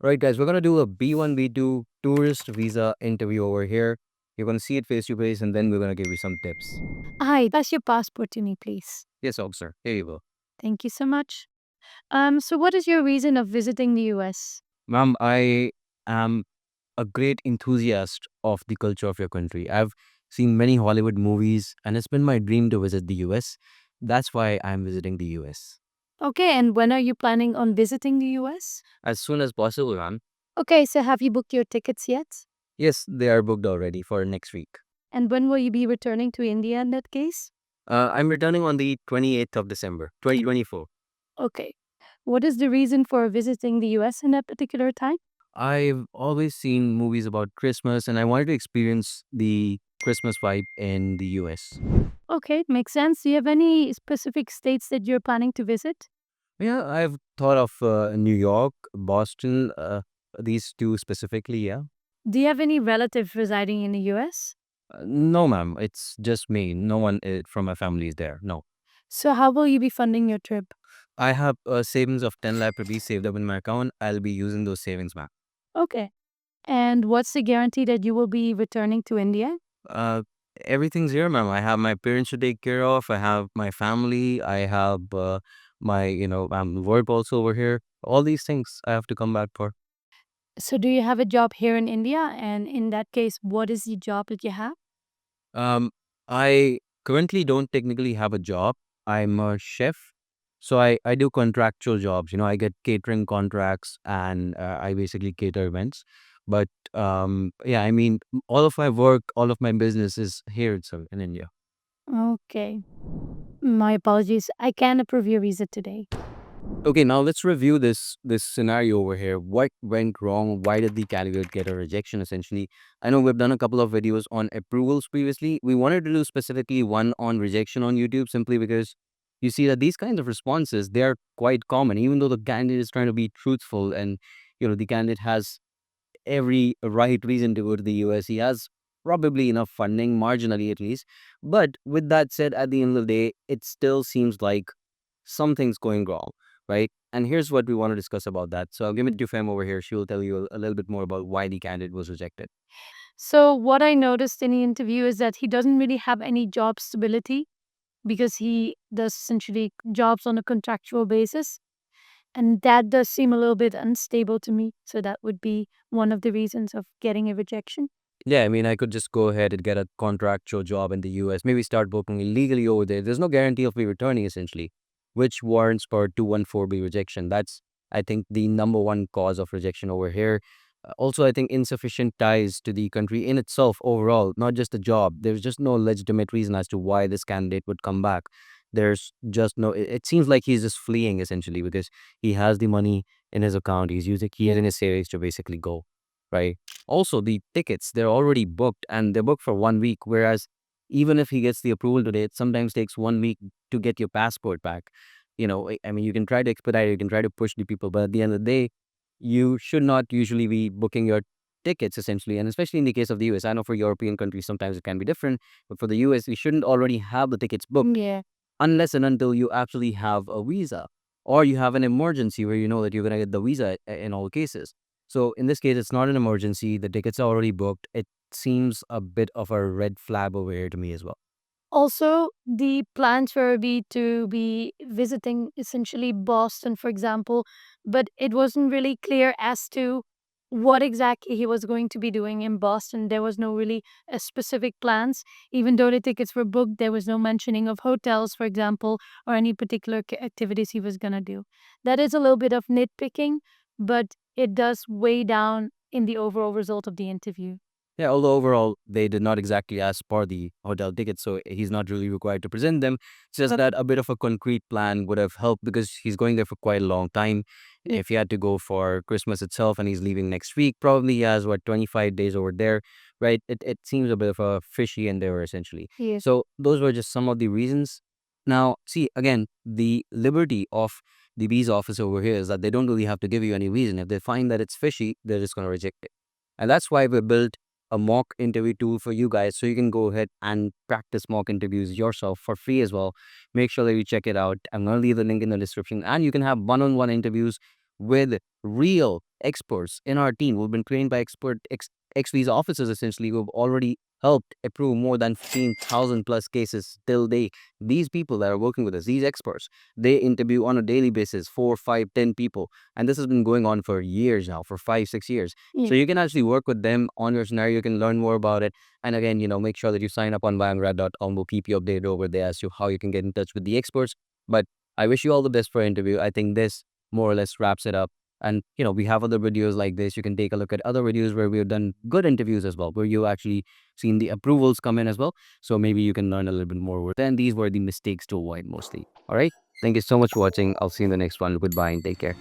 Right, guys, we're going to do a B-1, B-2 tourist visa interview over here. You're going to see it face to face, and then we're going to give you some tips. Hi, pass your passport to me, please. Yes, officer. Here you go. Thank you so much. So what is your reason of visiting the US? Ma'am, I am a great enthusiast of the culture of your country. I've seen many Hollywood movies, and it's been my dream to visit the US. That's why I'm visiting the US. Okay, and when are you planning on visiting the US? As soon as possible, ma'am. Okay, so have you booked your tickets yet? Yes, they are booked already for next week. And when will you be returning to India in that case? I'm returning on the 28th of December, 2024. Okay. What is the reason for visiting the US in that particular time? I've always seen movies about Christmas and I wanted to experience the Christmas vibe in the US. Okay, makes sense. Do you have any specific states that you're planning to visit? Yeah, I've thought of New York, Boston, these two specifically, yeah. Do you have any relatives residing in the US? No, ma'am, it's just me. No one from my family is there. No. So how will you be funding your trip? I have savings of 10 lakh rupees saved up in my account. I'll be using those savings, ma'am. Okay. And what's the guarantee that you will be returning to India? Uh, Everything's here, ma'am. I have my parents to take care of. I have my family. I have my, work also over here. All these things I have to come back for. So, do you have a job here in India? And in that case, what is the job that you have? Um, I currently don't technically have a job. I'm a chef. So I do contractual jobs. I get catering contracts and I basically cater events. But yeah, I mean, all of my work, all of my business is here itself in India. Okay. My apologies. I can't approve your visa today. Okay, now let's review this scenario over here. What went wrong? Why did the candidate get a rejection essentially? I know we've done a couple of videos on approvals previously. We wanted to do specifically one on rejection on YouTube simply because you see that these kinds of responses, they're quite common, even though the candidate is trying to be truthful and the candidate has every right reason to go to the US. He has probably enough funding, marginally at least. But with that said, at the end of the day, it still seems like something's going wrong, right? And here's what we want to discuss about that. So I'll give it to Fem over here. She will tell you a little bit more about why the candidate was rejected. So, what I noticed in the interview is that he doesn't really have any job stability because he does essentially jobs on a contractual basis. And that does seem a little bit unstable to me. So, that would be one of the reasons of getting a rejection. Yeah, I mean, I could just go ahead and get a contractual job in the US, maybe start working illegally over there. There's no guarantee of me returning, essentially, which warrants for 214B rejection. That's, I think, the number one cause of rejection over here. Also, I think insufficient ties to the country in itself overall, not just the job. There's just no legitimate reason as to why this candidate would come back. There's just no, it seems like he's just fleeing essentially because he has the money in his account. He is in his savings to basically go, right? Also, the tickets, they're already booked and they're booked for 1 week. Whereas even if he gets the approval today, it sometimes takes 1 week to get your passport back. I mean, you can try to expedite it, you can try to push the people, but at the end of the day, you should not usually be booking your tickets essentially. And especially in the case of the US, I know for European countries, sometimes it can be different, but for the US, we shouldn't already have the tickets booked Yeah. unless and until you actually have a visa or you have an emergency where you know that you're going to get the visa in all cases. So in this case, it's not an emergency. The tickets are already booked. It seems a bit of a red flag over here to me as well. Also, the plans were to be visiting essentially Boston, for example, but it wasn't really clear as to what exactly he was going to be doing in Boston. There was no really specific plans. Even though the tickets were booked, there was no mentioning of hotels, for example, or any particular activities he was going to do. That is a little bit of nitpicking, but it does weigh down in the overall result of the interview. Yeah, although overall they did not exactly ask for the hotel tickets, so he's not really required to present them. It's just that a bit of a concrete plan would have helped because he's going there for quite a long time. If he had to go for Christmas itself and he's leaving next week, probably he has 25 days over there, right? It seems a bit of a fishy endeavor essentially. Yes. So those were just some of the reasons. Now, see again, the liberty of the visa office over here is that they don't really have to give you any reason. If they find that it's fishy, they're just going to reject it. And that's why we built a mock interview tool for you guys so you can go ahead and practice mock interviews yourself for free as well. Make sure that you check it out. I'm going to leave the link in the description and you can have one-on-one interviews with real experts in our team who've been trained by XV's officers essentially who've already helped approve more than 15,000 plus cases till date. These people that are working with us, these experts, they interview on a daily basis 4, 5, 10 people. And this has been going on for years now, for 5, 6 years. Yeah. So you can actually work with them on your scenario. You can learn more about it. And again, make sure that you sign up on YMGrad.com. We'll keep you updated over there as to how you can get in touch with the experts. But I wish you all the best for interview. I think this more or less wraps it up. And we have other videos like this. You can take a look at other videos where we've done good interviews as well, where you actually seen the approvals come in as well. So maybe you can learn a little bit more. Then these were the mistakes to avoid mostly. All right. Thank you so much for watching. I'll see you in the next one. Goodbye and take care.